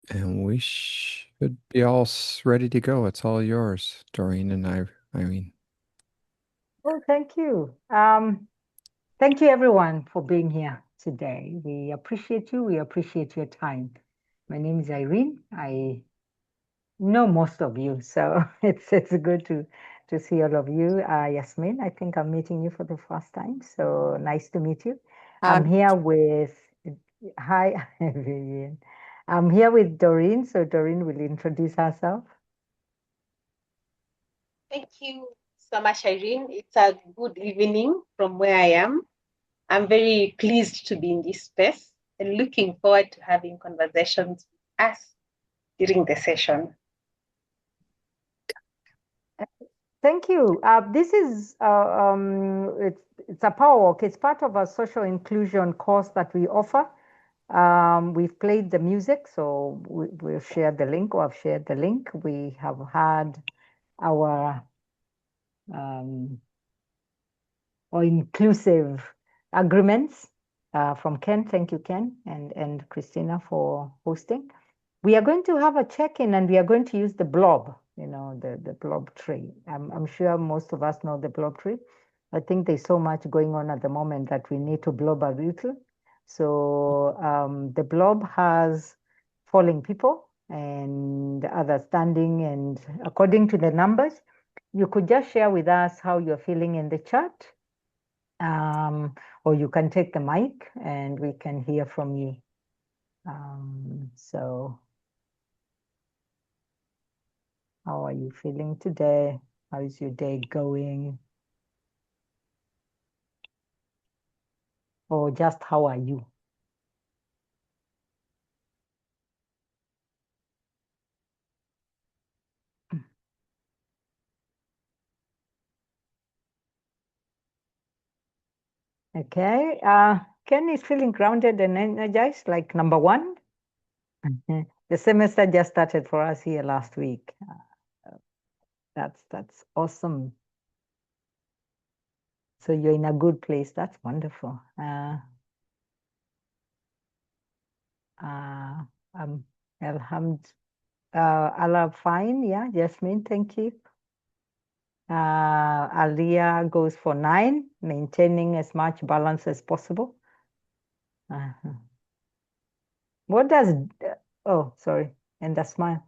And we should be all ready to go. It's all yours, Doreen and Irene. Oh, thank you. Thank you everyone for being here today. We appreciate you. We appreciate your time. My name is Irene. I know most of you, so it's good to see all of you. Yasmin, I think I'm meeting you for the first time, so nice to meet you. I'm Um, here with hi, Vivian. I'm here with Doreen, so Doreen will introduce herself. Thank you so much, Irene. It's a good evening from where I am. I'm very pleased to be in this space and looking forward to having conversations with us during the session. Thank you. This is it's a power walk. It's part of a social inclusion course that we offer. We've played the music, so we'll share the link, or I've shared the link. We have had our or inclusive agreements from Ken. Thank you, Ken, and Christina for hosting. We are going to have a check-in, and we are going to use the blob, the blob tree. I'm sure most of us know the blob tree. I think there's so much going on at the moment that we need to blob a little. So the blob has falling people and others standing, and according to the numbers, you could just share with us how you're feeling in the chat, or you can take the mic and we can hear from you. So how are you feeling today? How is your day going? Or just how are you? Okay. Ken is feeling grounded and energized, like number one. The semester just started for us here last week. That's awesome. So you're in a good place. That's wonderful. Alhamd, Allah fine. Yeah, Jasmine, thank you. Alia goes for 9, maintaining as much balance as possible. What does, oh, sorry, and a smile.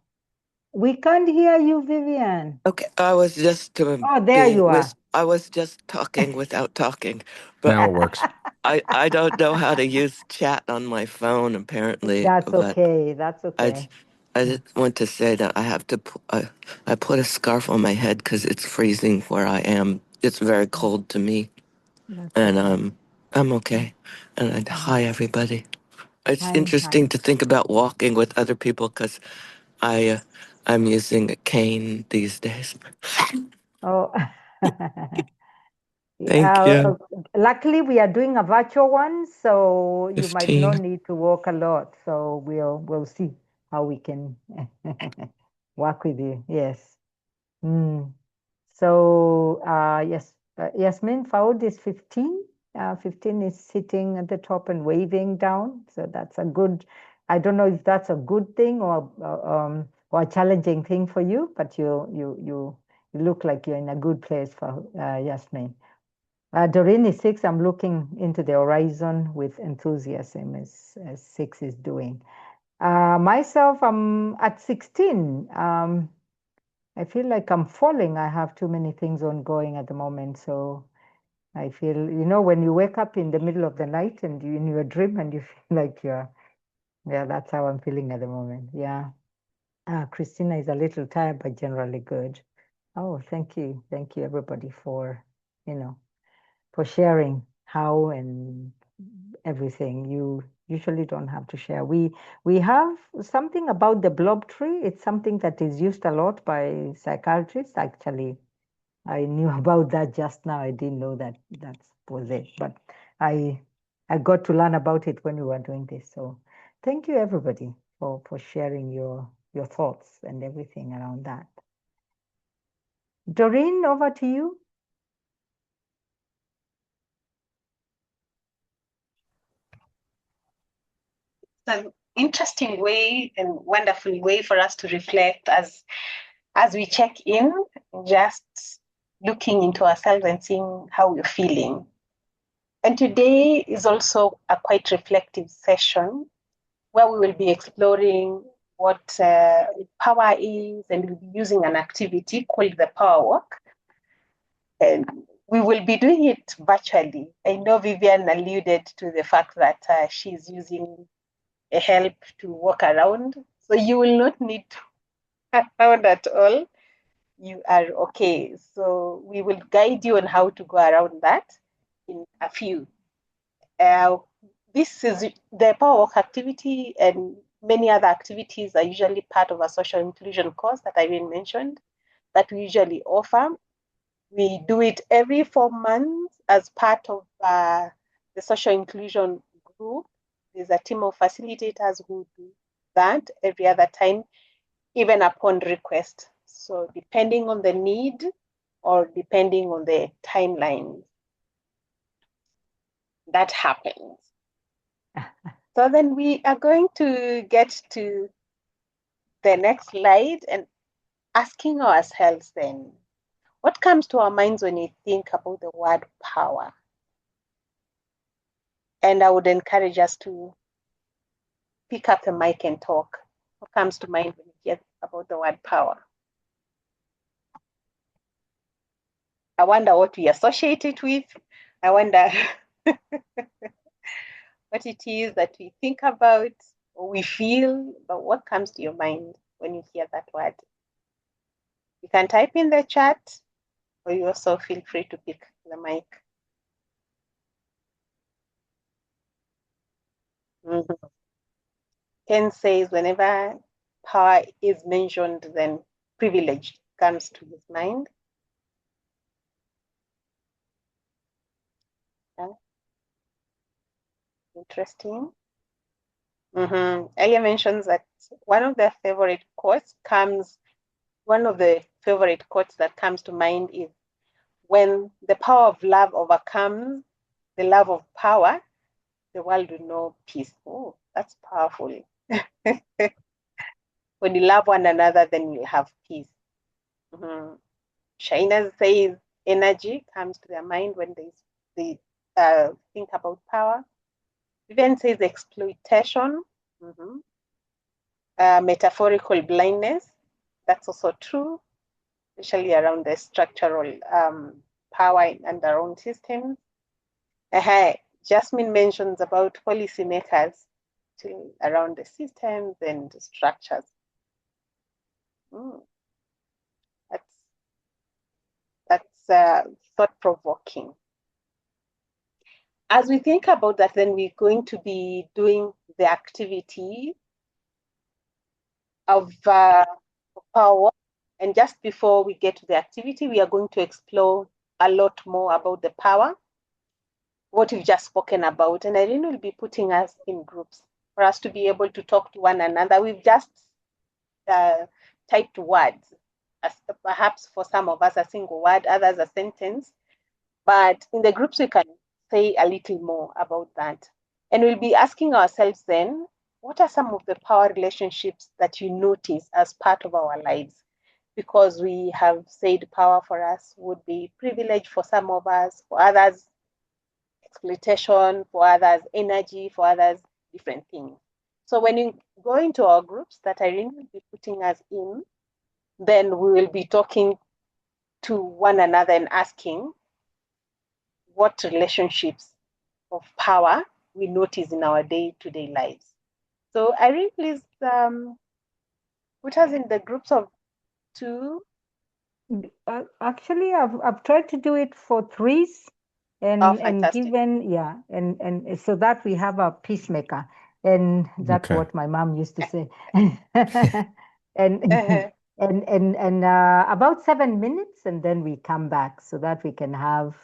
We can't hear you, Vivian. Okay, I was just Oh, there you are. I was just talking without talking, but Now it works. I don't know how to use chat on my phone apparently, That's but okay. That's I okay. I just want to say that I have to I put a scarf on my head because it's freezing where I am. It's very cold to me, That's and okay. I'm okay. And hi everybody. It's Hi, hi. interesting to think about walking with other people because I I'm using a cane these days. Oh, Thank yeah. you. Luckily, we are doing a virtual one, so you might not 15. need to walk a lot. So we'll see how we can work with you. Yes. Mm. So yes, Yasmin Faud is 15. 15 is sitting at the top and waving down. So that's a good. I don't know if that's a good thing or a challenging thing for you, but you look like you're in a good place for Yasmin. Doreen is 6. I'm looking into the horizon with enthusiasm, as 6 is doing. Myself, I'm at 16. I feel like I'm falling. I have too many things ongoing at the moment. So I feel, when you wake up in the middle of the night and you in your dream and you feel like yeah, that's how I'm feeling at the moment. Yeah. Christina is a little tired, but generally good. Oh, thank you. Thank you, everybody, you know, for sharing how and everything. You usually don't have to share. We have something about the blob tree. It's something that is used a lot by psychiatrists. Actually, I knew about that just now. I didn't know that was it, but I I got to learn about it when we were doing this. So thank you everybody for sharing your thoughts and everything around that. Doreen, over to you. interesting way and wonderful way for us to reflect as we check in, just looking into ourselves and seeing how we're feeling. And today is also a quite reflective session where we will be exploring what power is, and we'll be using an activity called the Power Walk. And we will be doing it virtually. I know Vivian alluded to the fact that she's using a help to walk around. So you will not need to walk around at all. You are okay. So we will guide you on how to go around that in a few. This is the Power Walk activity, and many other activities are usually part of a social inclusion course that Irene mentioned that we usually offer. We do it every 4 months as part of the social inclusion group. There's a team of facilitators who do that every other time, even upon request. So depending on the need or depending on the timeline, that happens. So then we are going to get to the next slide and asking ourselves then, what comes to our minds when we think about the word power? And I would encourage us to pick up the mic and talk. What comes to mind when you hear about the word power? I wonder what we associate it with. I wonder what it is that we think about or we feel, but what comes to your mind when you hear that word? You can type in the chat, or you also feel free to pick the mic. Ken says whenever power is mentioned, then privilege comes to his mind. Yeah. Interesting. Elia mentions that one of the favorite quotes that comes to mind is, when the power of love overcomes the love of power, the world will know peace. Oh, that's powerful. When you love one another, then you'll have peace. Shaina says energy comes to their mind when they think about power. Vivian says exploitation. Metaphorical blindness. That's also true, especially around the structural power and our own systems. Jasmine mentions about policymakers around the systems and the structures. That's thought-provoking. As we think about that, then we're going to be doing the activity of power. And just before we get to the activity, we are going to explore a lot more about the power, what we've just spoken about. And Irene will be putting us in groups for us to be able to talk to one another. We've just typed words, as perhaps for some of us a single word, others a sentence. But in the groups, we can say a little more about that. And we'll be asking ourselves then, what are some of the power relationships that you notice as part of our lives? Because we have said power for us would be privilege for some of us, for others, exploitation, for others, energy, for others, different things. So when you go into our groups that Irene will be putting us in, then we will be talking to one another and asking what relationships of power we notice in our day-to-day lives. So Irene, please put us in the groups of 2. Actually, I've tried to do it for 3s, and given and so that we have a peacemaker, and that's what my mom used to say. and about 7 minutes, and then we come back so that we can have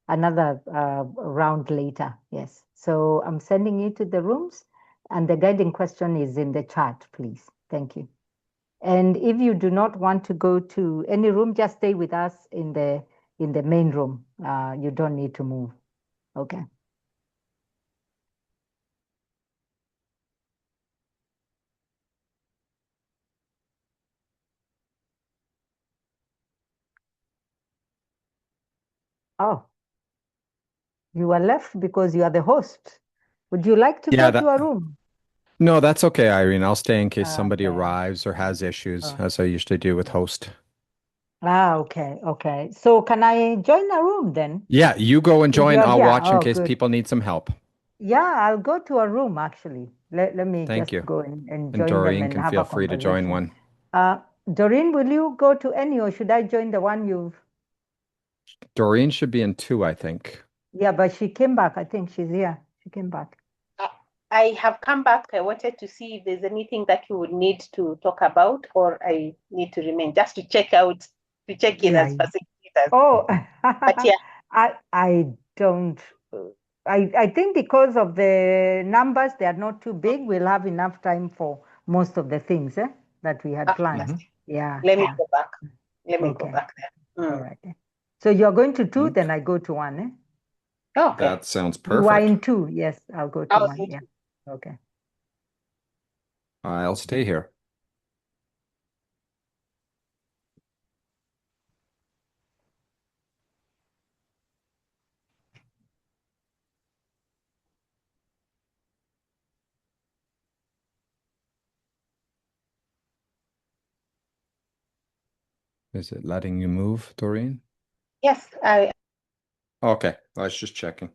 another round later. Yes. So I'm sending you to the rooms, and the guiding question is in the chat, please. Thank you. And if you do not want to go to any room, just stay with us in the main room. You don't need to move. Okay. Oh, you are left because you are the host. Would you like to Yeah, go to that a room? no, that's okay, Irene. I'll stay in case somebody Okay. arrives or has issues, Oh. as I usually do with host. Okay, okay. So can I join a room then? Yeah, you go and If join. you're I'll here. watch in Oh, case good. people need some help. Yeah, I'll go to a room actually. Let me Thank just you. go and And join them Doreen and can have feel a free to join conversation. one. Doreen, will you go to any or should I join the one you've? Doreen should be in two, I think. Yeah, but she came back. I think she's here. She came back. Uh, I have come back. I wanted to see if there's anything that you would need to talk about, or I need to remain just to check in Yeah. as facilitators. Oh, But yeah, I don't. I think because of the numbers, they are not too big. We'll have enough time for most of the things that we had planned. Mhm. fantastic. Yeah, Let me yeah. go back. Let me go Okay. back there. All right. So you're going to two, Okay. then I go to one, eh? Okay. That sounds You are perfect. in two. Yes, I'll go to I'll one. see. Yeah. Okay. I'll stay here. Is it letting you move, Doreen? Yes, I Okay, I was just checking.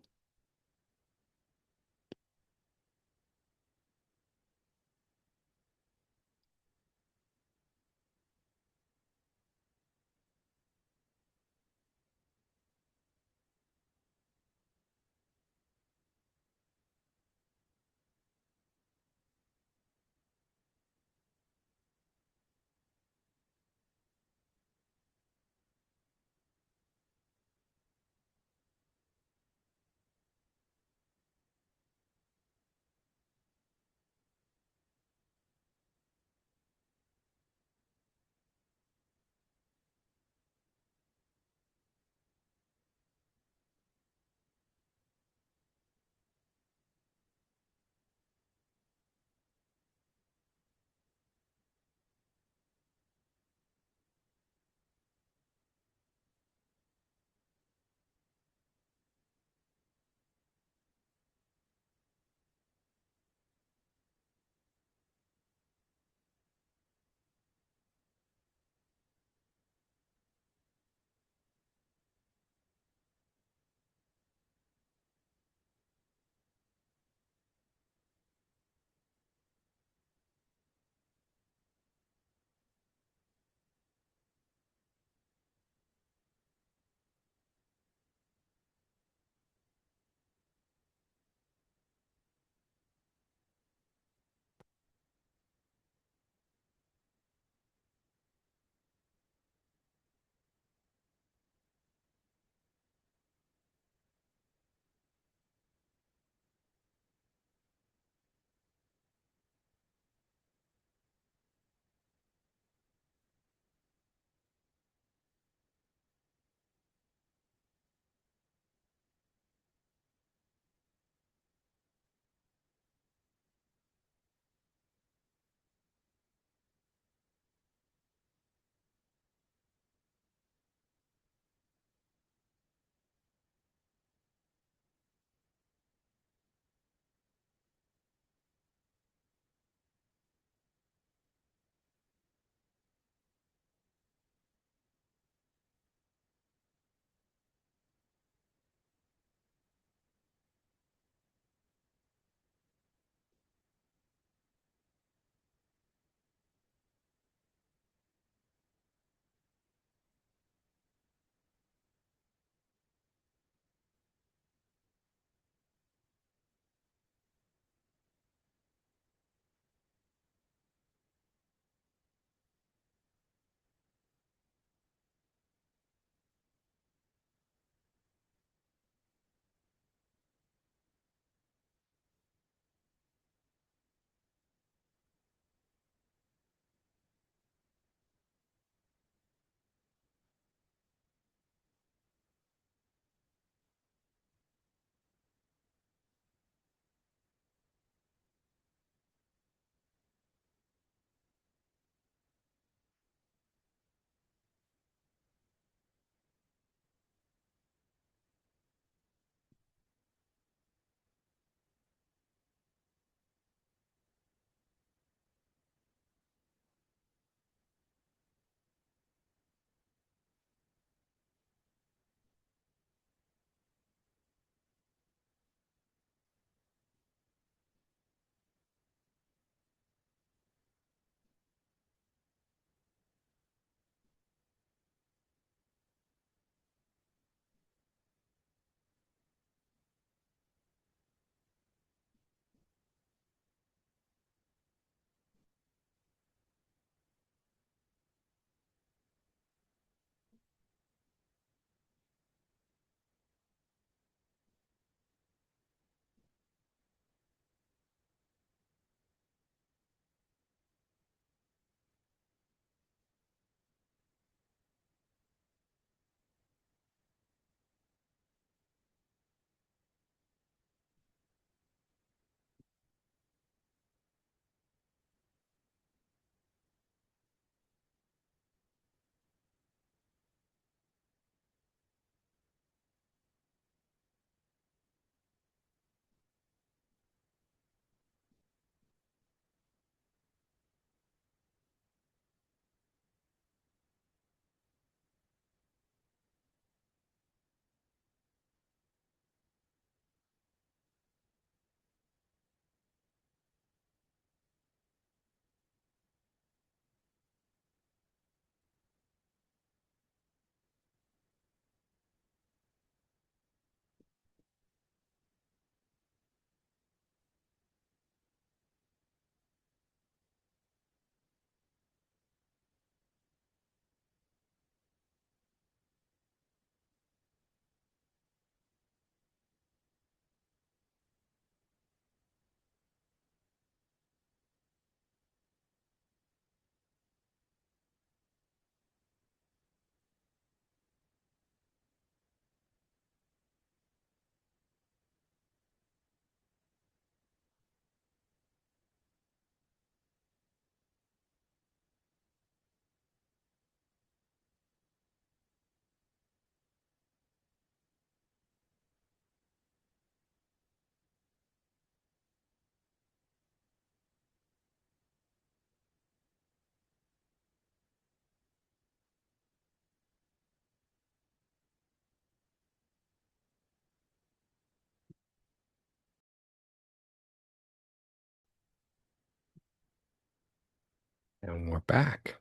And we're back.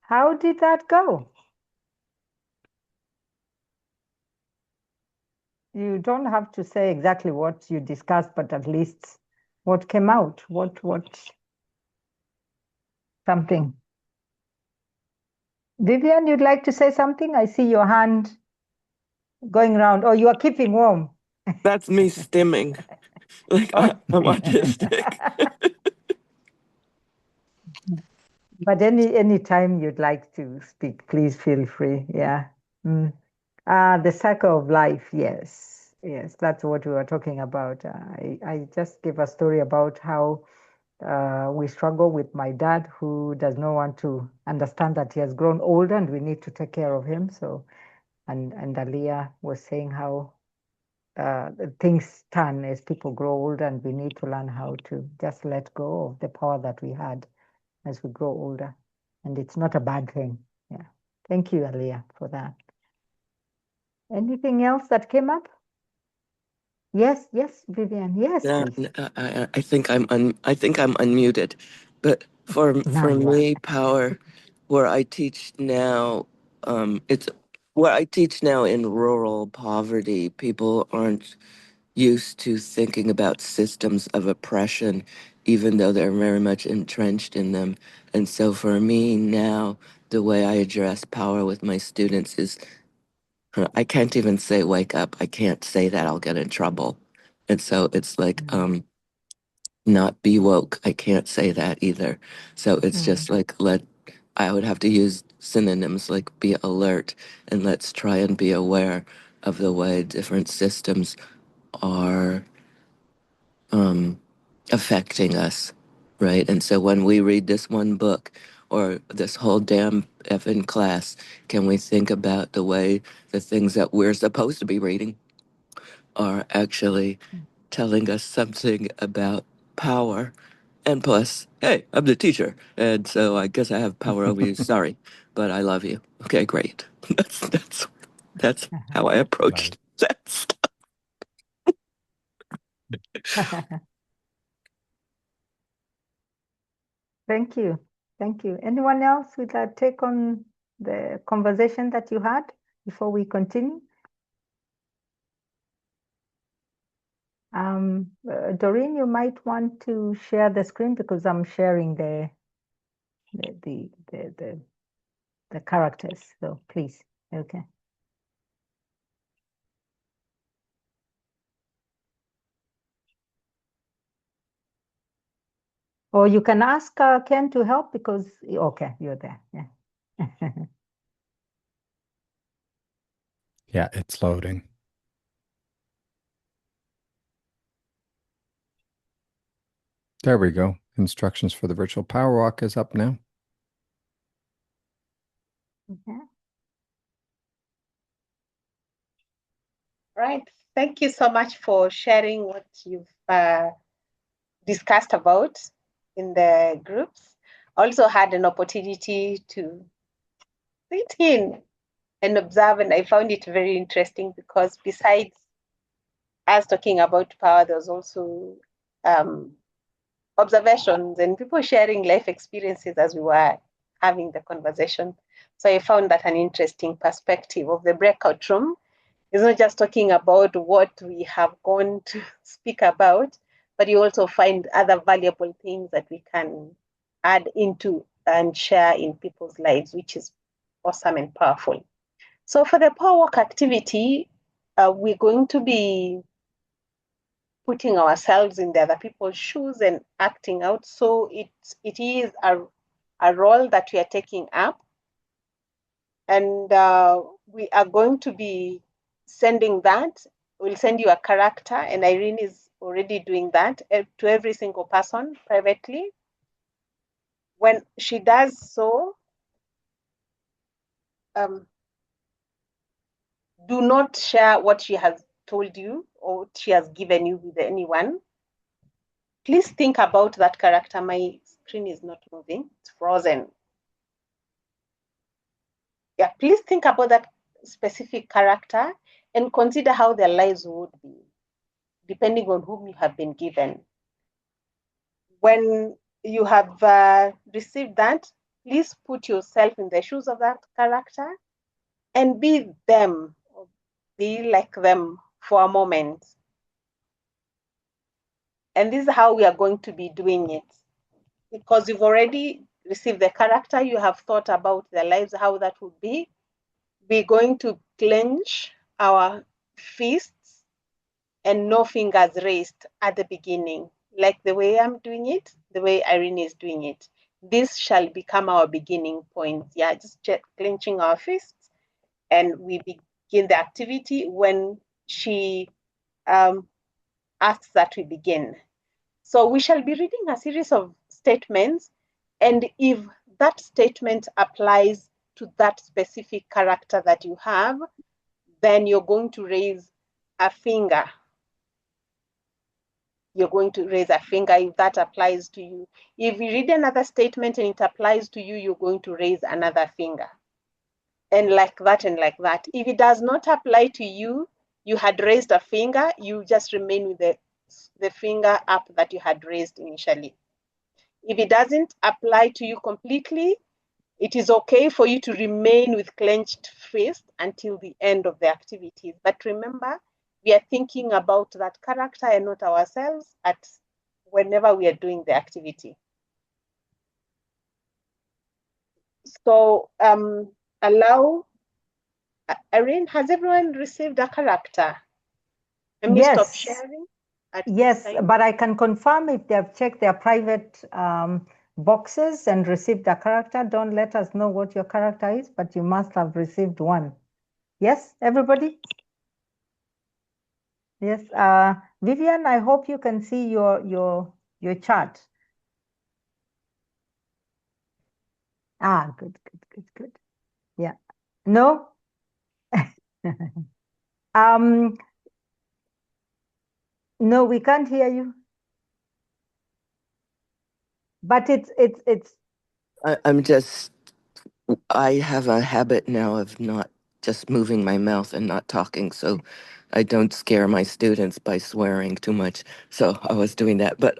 How did that go? You don't have to say exactly what you discussed, but at least what came out, what something. Vivian, you'd like to say something? I see your hand going around. Oh, you are keeping warm. That's me stimming. Like Oh. I'm autistic. But any time you'd like to speak, please feel free. Yeah. Mm. The cycle of life. Yes. Yes, that's what we were talking about. I just gave a story about how we struggle with my dad, who does not want to understand that he has grown older and we need to take care of him. So, and Aliyah was saying how things turn as people grow older, and we need to learn how to just let go of the power that we had as we grow older. And it's not a bad thing. Yeah. Thank you, Aliyah, for that. Anything else that came up? Yes, yes, Vivian. Yes, Yeah, please. I think I think I'm unmuted. But Now for you are. me, power, where I teach now, it's where I teach now in rural poverty, people aren't used to thinking about systems of oppression, even though they're very much entrenched in them. And so for me now, the way I address power with my students is I can't even say wake up. I can't say that, I'll get in trouble. And so it's like, Mm. not be woke. I can't say that either. So it's Mm. just like I would have to use synonyms like be alert, and let's try and be aware of the way different systems are affecting us, right? And so when we read this one book or this whole damn effing class, can we think about the way the things that we're supposed to be reading are actually telling us something about power? And plus, hey, I'm the teacher, and so I guess I have power over you. Sorry, but I love you. Okay, great. That's how I Right. approached that. Thank you. Thank you. Anyone else with a take on the conversation that you had before we continue? Doreen, you might want to share the screen because I'm sharing the, the, the, the characters. So please. Okay. Or you can ask Ken to help because, okay, you're there. Yeah. Yeah, it's loading. There we go. Instructions for the virtual power walk is up now. Okay. Right. Thank you so much for sharing what you've discussed about in the groups. Also had an opportunity to sit in and observe, and I found it very interesting because besides us talking about power, there was also observations and people sharing life experiences as we were having the conversation. So I found that an interesting perspective of the breakout room. It's not just talking about what we have gone to speak about, but you also find other valuable things that we can add into and share in people's lives, which is awesome and powerful. So for the power walk activity, we're going to be putting ourselves in the other people's shoes and acting out. So it is a role that we are taking up, and we are going to be sending that. We'll send you a character, and Irene is already doing that to every single person privately. When she does so, do not share what she has told you or she has given you with anyone. Please think about that character. My screen is not moving, it's frozen. Yeah, please think about that specific character and consider how their lives would be depending on whom you have been given. When you have received that, please put yourself in the shoes of that character and be them, be like them for a moment. And this is how we are going to be doing it. Because you've already received the character, you have thought about their lives, how that would be. We're going to clench our fists and no fingers raised at the beginning, like the way I'm doing it, the way Irene is doing it. This shall become our beginning point. Yeah, just clenching our fists, and we begin the activity when she asks that we begin. So we shall be reading a series of statements, and if that statement applies to that specific character that you have, then you're going to raise a finger. You're going to raise a finger if that applies to you. If you read another statement and it applies to you, you're going to raise another finger. And like that and like that. If it does not apply to you, you had raised a finger, you just remain with the finger up that you had raised initially. If it doesn't apply to you completely, it is okay for you to remain with clenched fist until the end of the activities. But remember, we are thinking about that character and not ourselves whenever we are doing the activity. So allow, Irene, has everyone received a character? Let me stop sharing. Yes, but I can confirm if they have checked their private boxes and received a character. Don't let us know what your character is, but you must have received one. Yes, everybody? Yes, Vivian, I hope you can see your chart. Good. Yeah. No? No, we can't hear you. But I have a habit now of not just moving my mouth and not talking, so I don't scare my students by swearing too much. So I was doing that, but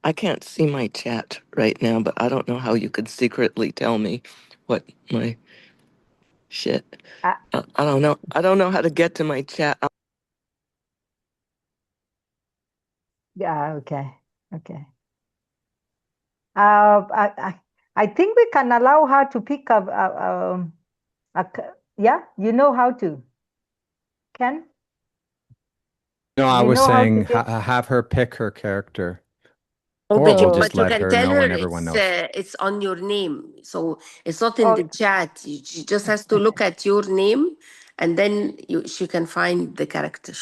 I can't see my chat right now, but I don't know how you could secretly tell me what my shit. I don't know. I don't know how to get to my chat. Yeah, okay. I think we can allow her to pick up. Yeah, you know how to. Ken? No, I You was know how to saying pick? have her pick her character. Oh, Or we'll just but you let can her tell know her when everyone knows. it's on your name, so it's not in the chat. She just has to look at your name, and then she can find the character.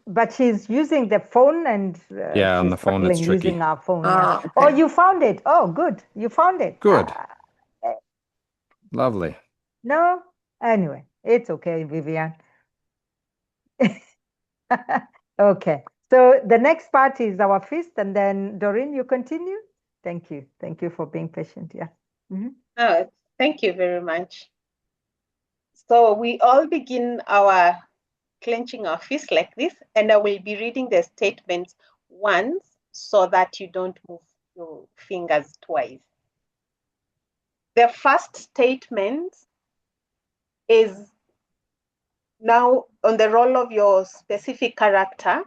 But she's using the phone, and Yeah, on she's the phone it's struggling tricky. using our phone. Ah, Yeah. okay. Oh, you found it. Oh, good. You found it. Good. Lovely. No? Anyway, it's okay, Vivian. Okay. So the next part is our feast, and then Doreen, you continue. Thank you. Thank you for being patient. Yeah. Oh, thank you very much. So we all begin our clenching our fist like this, and I will be reading the statements once so that you don't move your fingers twice. The first statement is now on the role of your specific character.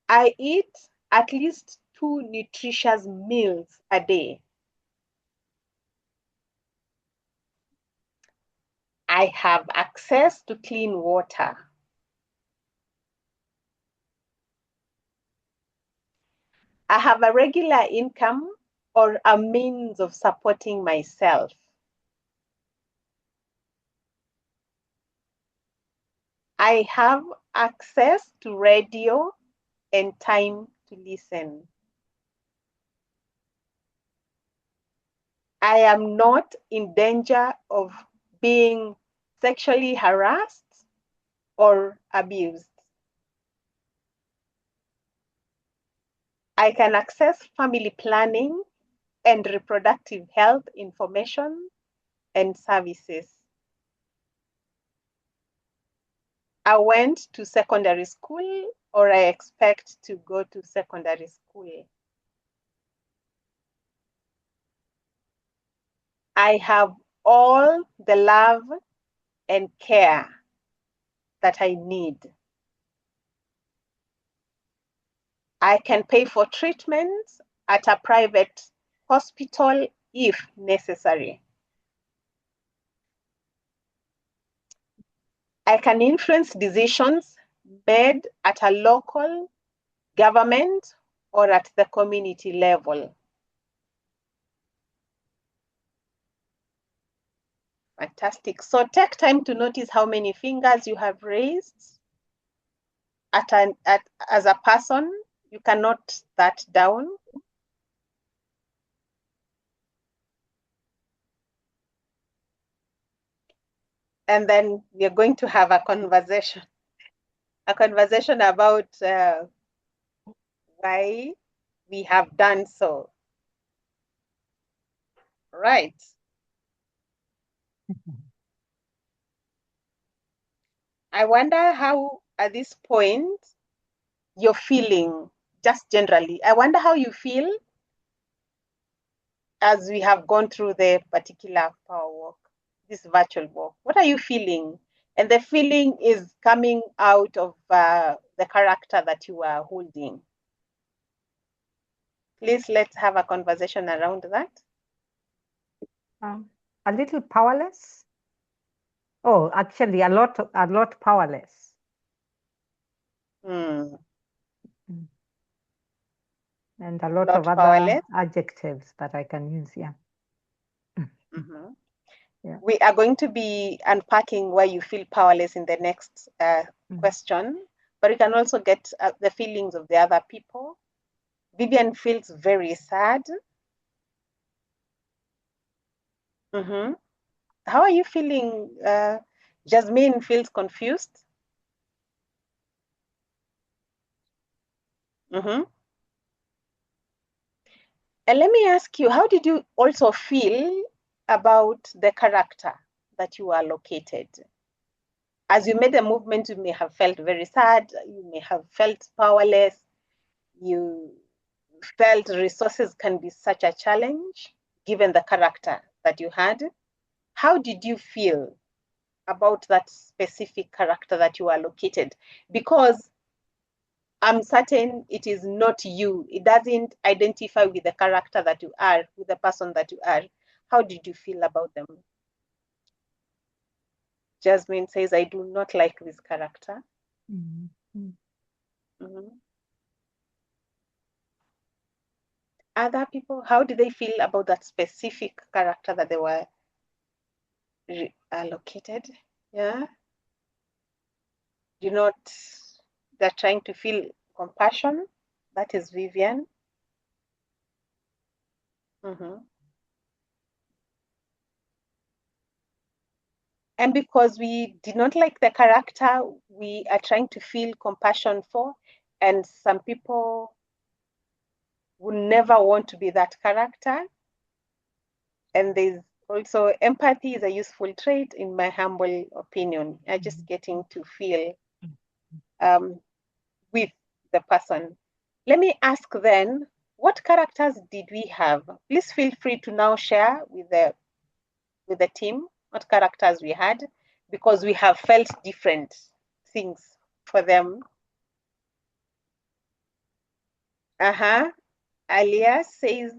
I eat at least 2 nutritious meals a day. I have access to clean water. I have a regular income or a means of supporting myself. I have access to radio and time to listen. I am not in danger of being sexually harassed or abused. I can access family planning and reproductive health information and services. I went to secondary school, or I expect to go to secondary school. I have all the love and care that I need. I can pay for treatment at a private hospital if necessary. I can influence decisions made at a local government or at the community level. Fantastic. So take time to notice how many fingers you have raised. As a person, you can note that down. And then we're going to have a conversation about why we have done so. Right. I wonder how, at this point, you're feeling, just generally. I wonder how you feel as we have gone through the particular power walk, this virtual walk. What are you feeling? And the feeling is coming out of the character that you are holding. Please, let's have a conversation around that. A little powerless. Oh, actually, a lot powerless. Mm. And a lot of other adjectives that I can use, yeah. Mm-hmm. Yeah. We are going to be unpacking why you feel powerless in the next question, but you can also get the feelings of the other people. Vivian feels very sad. Mm-hmm. How are you feeling? Jasmine feels confused. Mm-hmm. And let me ask you, how did you also feel about the character that you are located? As you made the movement, you may have felt very sad, you may have felt powerless, you felt resources can be such a challenge given the character that you had. How did you feel about that specific character that you are located? Because I'm certain it is not you. It doesn't identify with the character that you are, with the person that you are. How did you feel about them? Jasmine says, I do not like this character. Mm-hmm. Mm-hmm. Other people, how did they feel about that specific character that they were allocated? Yeah. They're trying to feel compassion. That is Vivian. Mm-hmm. And because we did not like the character, we are trying to feel compassion for, and some people would never want to be that character. And there's also empathy is a useful trait, in my humble opinion. I'm just getting to feel with the person. Let me ask then, what characters did we have? Please feel free to now share with the team what characters we had, because we have felt different things for them. Alia says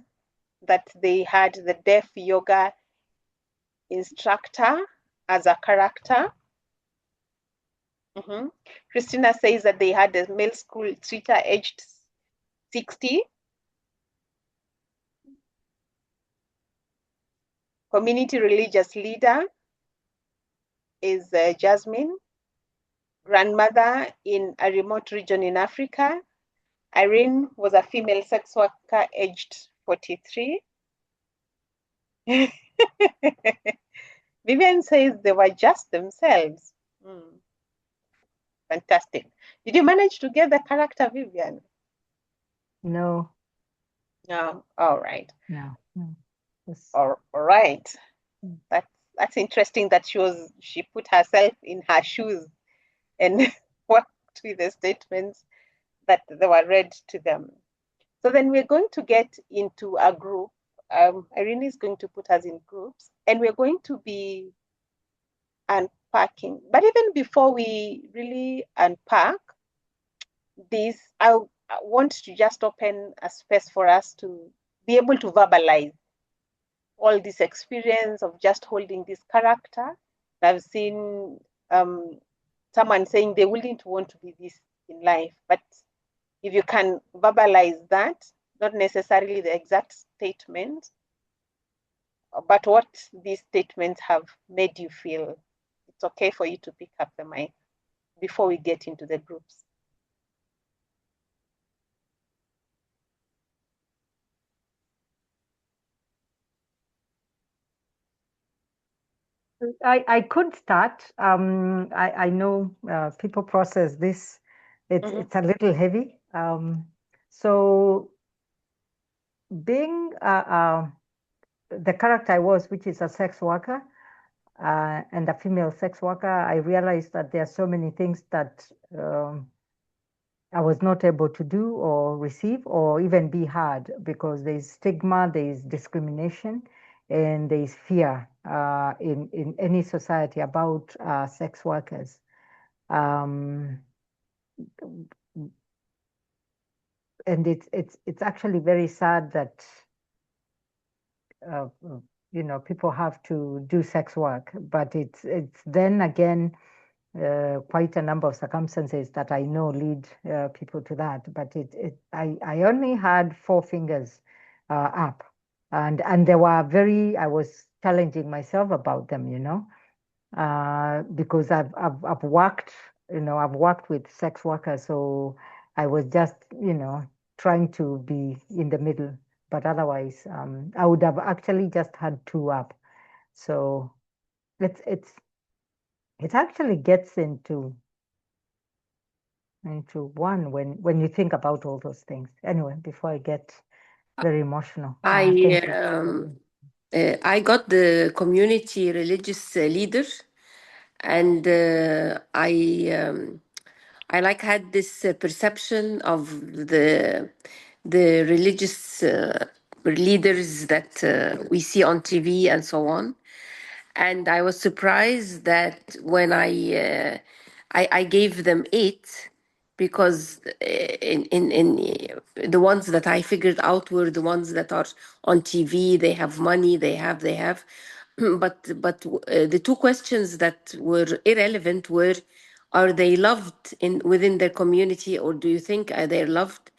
that they had the deaf yoga instructor as a character. Christina says that they had a male school teacher aged 60. Community religious leader is Jasmine. Grandmother in a remote region in Africa. Irene was a female sex worker aged 43. Vivian says they were just themselves. Fantastic. Did you manage to get the character, Vivian? No. No. All right. No. Yes. All right. That's interesting that she put herself in her shoes. and worked with the statements that they were read to them. So then we're going to get into a group. Irene is going to put us in groups, and we're going to be unpacking. But even before we really unpack this, I want to just open a space for us to be able to verbalize all this experience of just holding this character. I've seen someone saying they wouldn't want to be this in life, but if you can verbalize that, not necessarily the exact statement, but what these statements have made you feel, it's okay for you to pick up the mic before we get into the groups. I could start. I know people process this. It's a little heavy. So being the character I was, which is a sex worker and a female sex worker, I realized that there are so many things that I was not able to do or receive or even be heard because there's stigma, there's discrimination, and there's fear in any society about sex workers. And it's actually very sad that people have to do sex work, but it's then again quite a number of circumstances that I know lead people to that. But I only had four fingers up, and they were I was challenging myself about them, because I've worked, I've worked with sex workers, so I was just, trying to be in the middle. But otherwise, I would have actually just had two up. So it actually gets into one when you think about all those things. Anyway, before I get very emotional, thank you. I got the community religious leader, and I like had this perception of the religious leaders that we see on TV and so on. And I was surprised that when I gave them eight, because in the ones that I figured out were the ones that are on TV. They have money. They have. But the two questions that were irrelevant were: are they loved within their community, or do you think they're loved?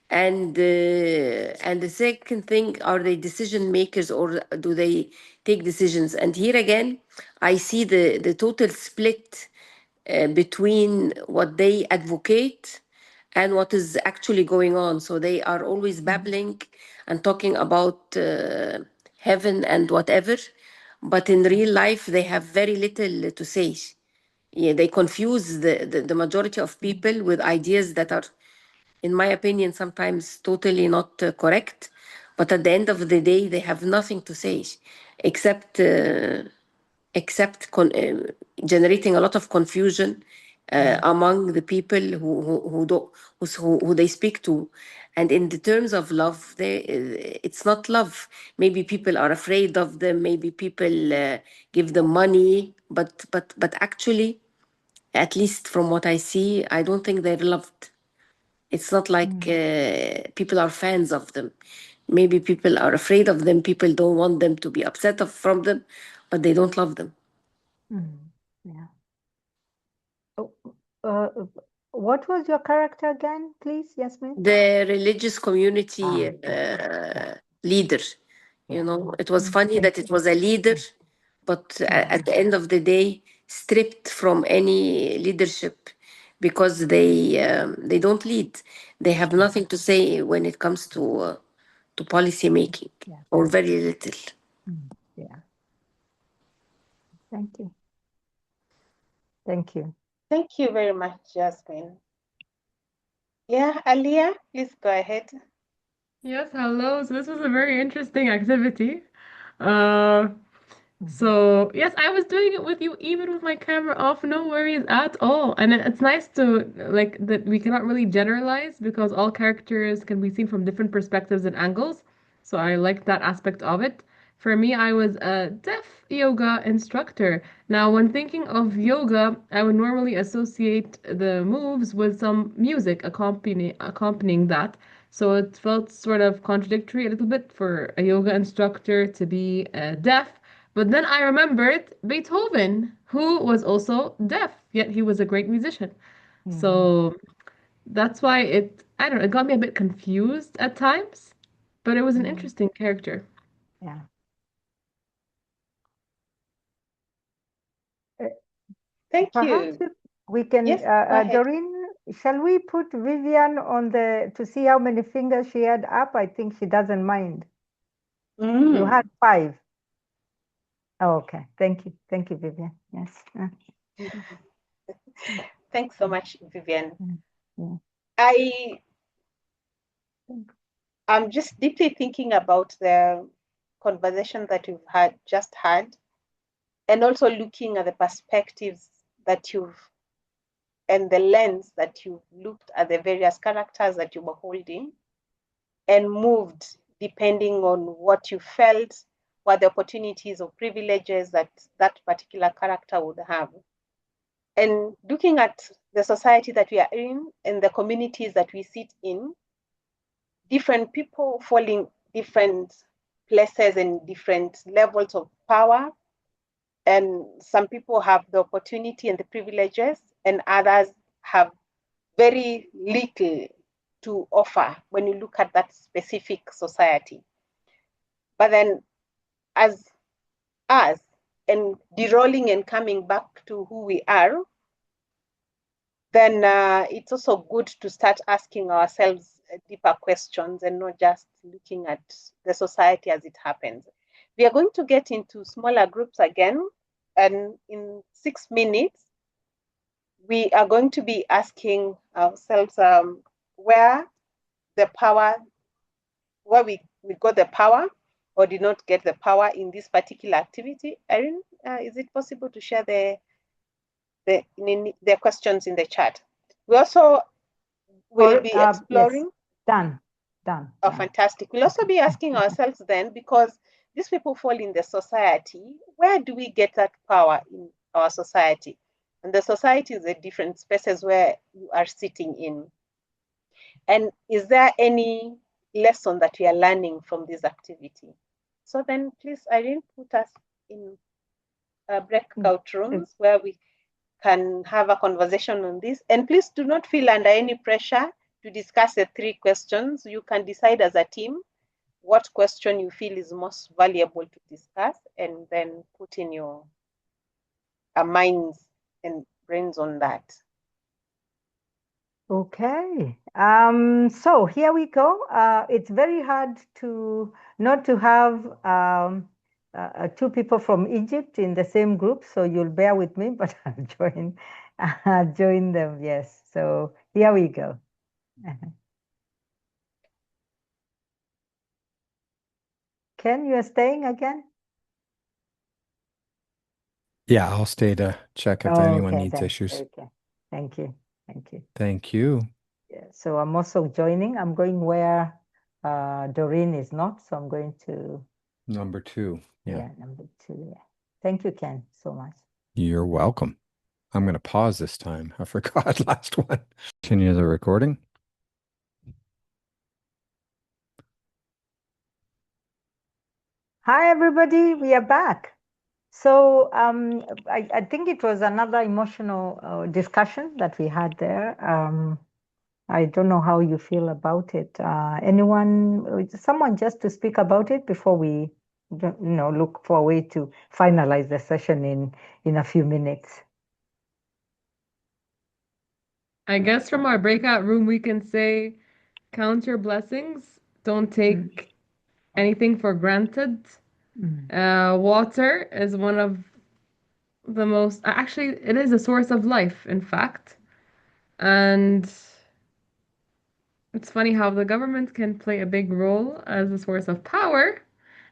And the second thing, are they decision makers, or do they take decisions? And here again, I see the total split between what they advocate and what is actually going on. So they are always babbling and talking about heaven and whatever, but in real life they have very little to say. Yeah, they confuse the majority of people with ideas that are, in my opinion, sometimes totally not correct. But at the end of the day, they have nothing to say except generating a lot of confusion among the people who they speak to. And in the terms of love, it's not love. Maybe people are afraid of them. Maybe people give them money, but actually, at least from what I see, I don't think they're loved. It's not like people are fans of them. Maybe people are afraid of them. People don't want them to be upset from them, but they don't love them. Yeah. Oh, what was your character again, please, Yasmin? The religious community leader. It was funny that it was a leader, but at the end of the day, stripped from any leadership because they don't lead. They have nothing to say when it comes to policy making, or very little. Yeah. Thank you. Thank you. Thank you very much, Jasmine. Yeah, Alia, please go ahead. Yes, hello. So this was a very interesting activity. Uh, So, yes, I was doing it with you, even with my camera off, no worries at all. And it's nice to like that we cannot really generalize because all characters can be seen from different perspectives and angles. So I like that aspect of it. For me, I was a deaf yoga instructor. Now, when thinking of yoga, I would normally associate the moves with some music accompanying that. So it felt sort of contradictory a little bit for a yoga instructor to be deaf, but then I remembered Beethoven, who was also deaf, yet he was a great musician. Mhm. So that's why I don't know, it got me a bit confused at times, but it was an Mhm. interesting character. Yeah. Uh, Thank Perhaps you. we can, Yes, go ahead. Doreen, shall we put Vivian on to see how many fingers she had up? I think she doesn't mind. You had Mm. 5. Oh, okay. Thank you. Thank you, Vivian. Yes. Mm, Thanks so much, Vivian. mm, mm, I mm. am just deeply thinking about the conversation that we've just had, and also looking at the perspectives that you've and the lens that you've looked at the various characters that you were holding and moved depending on what you felt were the opportunities or privileges that that particular character would have. And looking at the society that we are in and the communities that we sit in, different people fall in different places and different levels of power. And some people have the opportunity and the privileges, and others have very little to offer when you look at that specific society. But then, as us, and derolling and coming back to who we are, then it's also good to start asking ourselves deeper questions and not just looking at the society as it happens. We are going to get into smaller groups again, and in 6 minutes, we are going to be asking ourselves where the power, where we got the power or did not get the power in this particular activity. Irene, is it possible to share the questions in the chat? We also will Or be yes, exploring. done, done, Oh, done. fantastic. We'll also Okay. be asking ourselves then, because these people fall in the society, where do we get that power in our society? And the society is the different spaces where you are sitting in. And is there any lesson that we are learning from this activity? So then, please, Irene, put us in Mm, breakout uh, rooms where we can have a conversation on this. And please do not feel under any pressure to discuss the 3 questions. You can decide as a team what question you feel is most valuable to discuss, and then put in your minds and brains on that. Okay. So here we go. It's very hard to not to have 2 people from Egypt in the same group, so you'll bear with me, but I'll join them. Yes. So here we go. Ken, you're staying again? Yeah, I'll stay to check if anyone Okay, needs then. issues. Okay. Thank you. Thank you. Thank you. Yeah, so I'm also joining. I'm going where Doreen is not, so I'm going to, Number 2. Yeah, yeah, number 2. Yeah. Thank you, Ken, so much. you're welcome. I'm going to pause this time. I forgot last one. Continue the recording. Hi, everybody. We are back. So I think it was another emotional discussion that we had there. I don't know how you feel about it. Someone just to speak about it before we, look for a way to finalize the session in a few minutes. I guess from our breakout room, we can say, count your blessings, don't Mm, take anything for granted. mm. Water is one of the most, actually, it is a source of life, in fact. And it's funny how the government can play a big role as a source of power,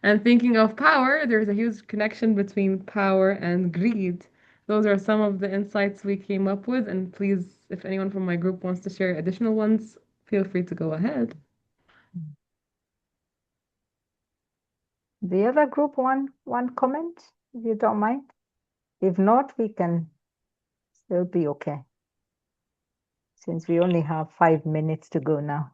And thinking of power, there's a huge connection between power and greed. Those are some of the insights we came up with. And please, if anyone from my group wants to share additional ones, feel free to go ahead. The other group, one comment, if you don't mind. If not, we can still be okay, since we only have 5 minutes to go now.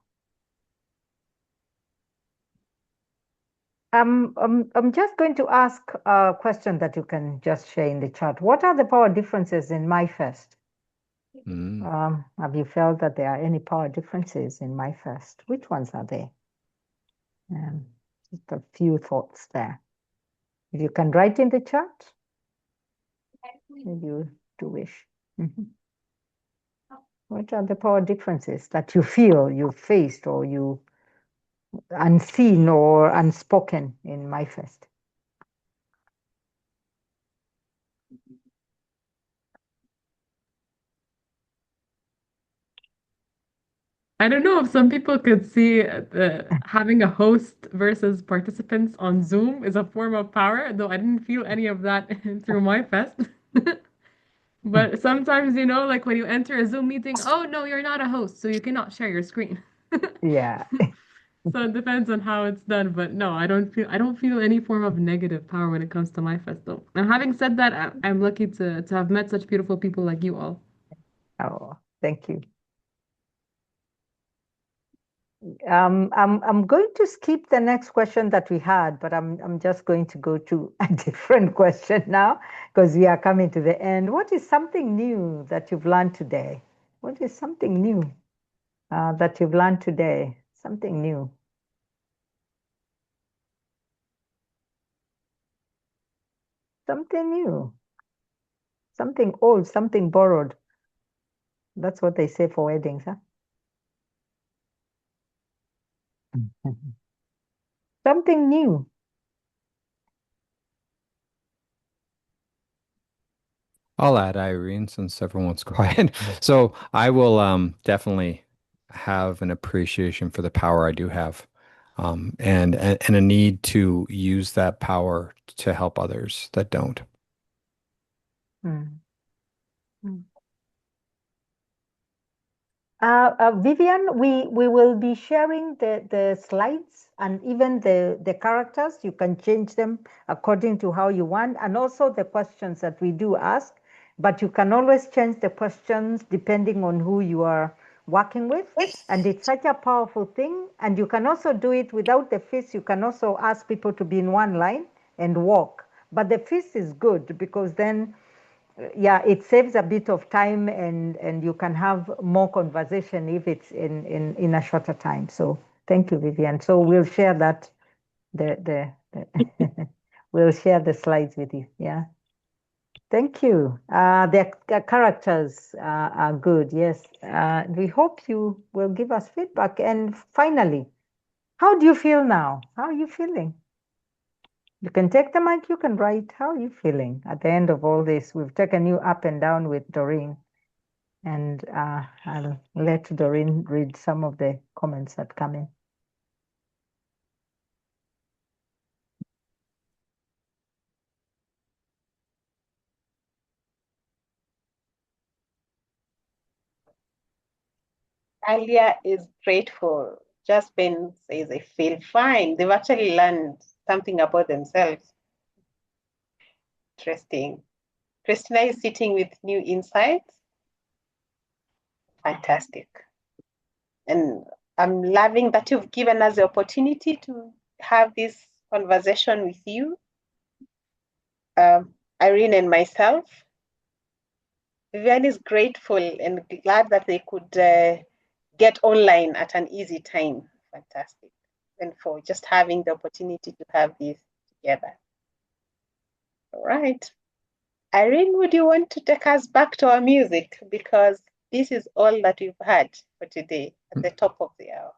I'm just going to ask a question that you can just share in the chat. What are the power differences in MYFest? Have you felt that there are any power differences in MYFest? Which ones are there? Just a few thoughts there. If you can write in the chat, if you do wish. What are the power differences that you feel you faced or you unseen or unspoken in MYFest? I don't know if some people could see having a host versus participants on Zoom is a form of power, though I didn't feel any of that through MYFest. But sometimes, like when you enter a Zoom meeting, oh no, you're not a host, so you cannot share your screen. Yeah. So it depends on how it's done, but no, I don't feel any form of negative power when it comes to MYFest though. And having said that, I'm lucky to have met such beautiful people like you all. Oh, thank you. I'm going to skip the next question that we had, but I'm just going to go to a different question now because we are coming to the end. What is something new that you've learned today? What is something new that you've learned today? Something new. Something new. Something old, something borrowed. That's what they say for weddings, huh? Something new. I'll add Irene since everyone's quiet. So I will definitely have an appreciation for the power I do have, and a need to use that power to help others that don't. Mm. Mm. Vivian, we will be sharing the slides and even the characters. You can change them according to how you want, and also the questions that we do ask. But you can always change the questions depending on who you are working with. And it's such a powerful thing. And you can also do it without the fees. You can also ask people to be in one line and walk. But the fees is good because then yeah, it saves a bit of time and you can have more conversation if it's in a shorter time. So thank you, Vivian. So we'll share that we'll share the slides with you. Yeah. Thank you. The characters are good. Yes. We hope you will give us feedback. And finally, how do you feel now? How are you feeling? You can take the mic, you can write. How are you feeling at the end of all this? We've taken you up and down with Doreen. And I'll let Doreen read some of the comments that come in. Alia is grateful. Jasmine says, I feel fine. They've actually learned something about themselves. Interesting. Christina is sitting with new insights. Fantastic. And I'm loving that you've given us the opportunity to have this conversation with you, Irene and myself. Vivian is grateful and glad that they could get online at an easy time. Fantastic. And for just having the opportunity to have this together. All right. Irene, would you want to take us back to our music? Because this is all that we've had for today at the top of the hour.